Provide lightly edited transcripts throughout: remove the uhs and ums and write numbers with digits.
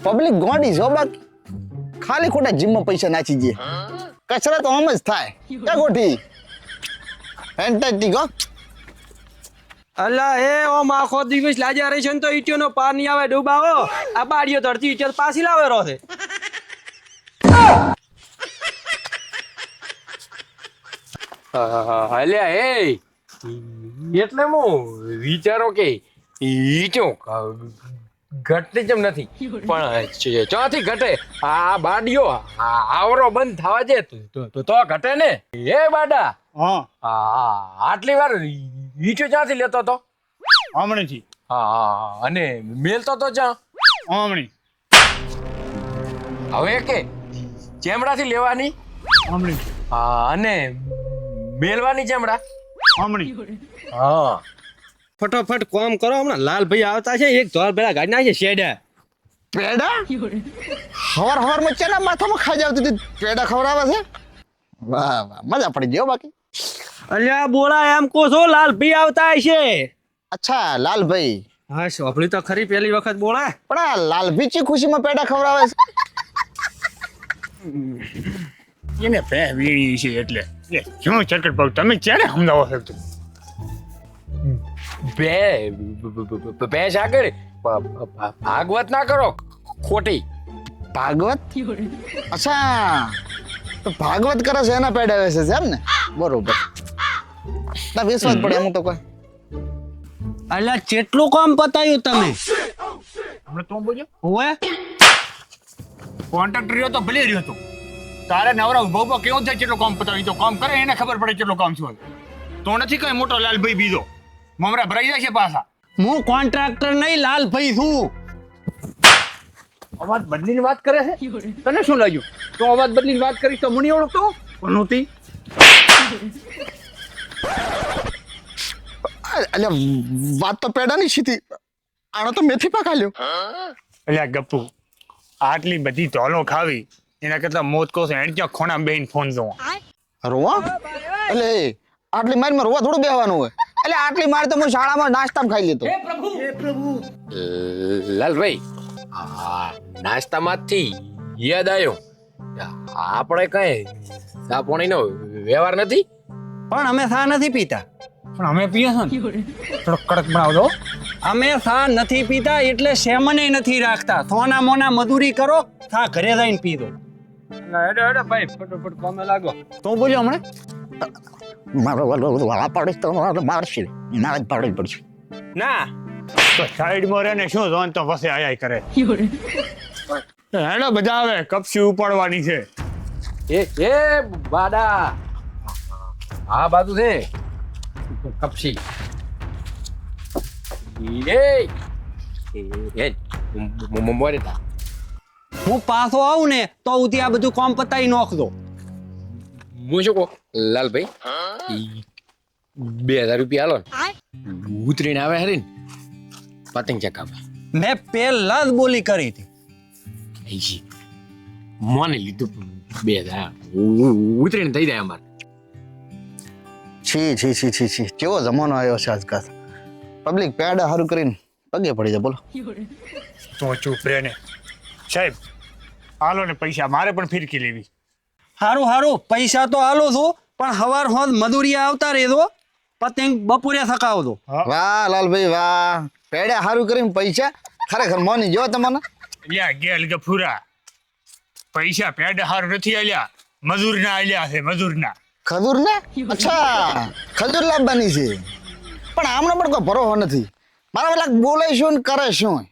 public ગોડી જો બાકી ખાલી ખોટા જીમમાં પૈસા નાખી દે કચરા તો આમ જ થાય ક્યાં ગોઠી ફેન્ટાસ્ટિક હો અલા એ ઓમ આખો દિવસ લાજા રહી છે ને તો ઈટીઓનો પાર નહીં આવે ડૂબાવો આ બાડીઓ ધરતી ઈટીઓ પાછી લાવે રો છે અલ્યા એ એટલે હું વિચારો કે ઈટો ઘટતી જેમ નથી પણ ચોથી ઘટે આ બાડીઓ આવરો બંધ થવા છે તો ઘટે ને એ બાડા હા આટલી વાર ઈટો ક્યાંથી લેતો તો હમણાંથી હા અને મેલતો તો જ્યાં હમણી હવે કે ચેમડાથી લેવાની હમણી હા અને મેલવાની ચેમડા હમણી હા ફટોફટ કોમ કરો હમણાં લાલભાઈ આવતા છે એક ધોર પેલા ગાડી નાખે શેડા પેડા હવાર હવારમાં ચેના માથામાં ખાઈ જાવતી હતી પેડા ખવડાવે છે વાહ વાહ મજા પડી ગયો બાકી અલ્યા બોલા એમ કો છો લાલભાઈ આવતા છે અચ્છા લાલભાઈ હા સોપડી તો ખરી પહેલી વખત બોલા પણ આ લાલભાઈ ચી ખુશીમાં પેડા ખવડાવે છે એને પે વીણી છે એટલે શું ચરકટ પાઉં તમે ક્યારે સમજાવો છો તું ભેંસ આગળ ભાગવત ના કરો ખોટી ભાગવત અચ્છા તો ભાગવત કરે છે એના પેડા વેચે છે એમ ને બરોબર ના વિશ્વાસ પડે એમ તો કોઈ અલ્યા કેટલું કામ પતાયું તમે હમણાં તું બોલ્યો ઓએ કોન્ટ્રાક્ટર રહ્યો તો ભલે રહ્યો તો તારે નવરા ઉભો ઉભો કેવો થાય કેટલો કામ પતાવી તો કામ કરે એને ખબર પડે કેટલો કામ શું તો નથી કઈ મોટો લાલભાઈ બીજો મમરા ભરાઈ જાય છે પાછા હું કોન્ટ્રાક્ટર નહીં લાલભાઈ છું અવાજ બદલીને વાત કરે છે તને શું લાગ્યું તો અવાજ બદલીને વાત કરીશ તો મને ઓળખતો પણ નહોતી એટલે વાત તો પેડાની સીધી આનો તો મેથી પાક આલ્યો અલ્યા ગપ્પુ આટલી બધી ધોલો ખાવી એના કરતા મોત કહો છે એને ક્યાં ખોણા બેન ફોન જોવા રોવા એટલે આટલી મારીમાં રોવા થોડું બેહવાનું હોય એટલે આટલી મારી તો હું શાળામાં નાસ્તામાં ખાઈ લેતો લાલભાઈ નાસ્તામાંથી યાદ આવ્યો આપણે કઈ ચા પાણીનો વ્યવહાર નથી પણ અમે ચા નથી પીતા પણ અમે પીએ છો ને થોડો કડક બનાવજો અમે ચા નથી પીતા એટલે સેમને નથી રાખતા થોના મોના મજૂરી કરો ચા ઘરે જઈને પી દો ભાઈ ફટોફટ કામે લાગો તો બોલ્યો હમણે મારો વાળા પાડીશ તો મારશે ના જ પાડવી પડશે ના તો સાઈડમાં રહે ને શું જોન તો પછી આયા કરે હેડો બધા આવે કપસી ઉપાડવાની છે એ બાડા આ બાજુ છે કપસી હું પાછો આવું ને તો ઉધી આ બધું કામ પતાવી નાખજો હું શું કહું લાલભાઈ 2000 રૂપિયા આલો ને ઉતરીને આવે હરી ને પતંગ ચકાવે મેં પહેલા જ બોલી કરી હતી મને લીધું 2000 ઉતરીને થઈ જાય અમારે છી કેવો જમાનો આવ્યો છે આજકાલ પબ્લિક પેડા હારું કરીને પગે પડી જાય બોલો તો ચૂપ રહે ને સાહેબ હાલો ને પૈસા મારે પણ ફિરકી લેવી હારું પૈસા તો હાલો છો પણ હવાર હોદ મજૂરિયા આવતા રહેજો પતંગ બપોરે થકાવજો વાહ લાલભાઈ વાહ પેડા હારું કરીને પૈસા ખરેખર મોની જો તમને લ્યા ગેલ ગફુરા પૈસા પેડા હાર નથી આલ્યા મજૂરના આલ્યા છે મજૂરના ખજૂર ને અચ્છા ખજૂર લાવવાની છે પણ આમને પણ કોઈ ભરોસો નથી મારા પેલા બોલે શું ને કરે શું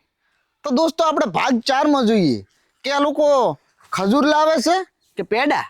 તો દોસ્તો આપણે ભાગ 4 માં જોઈએ કે આ લોકો ખજૂર લાવે છે કે પેડા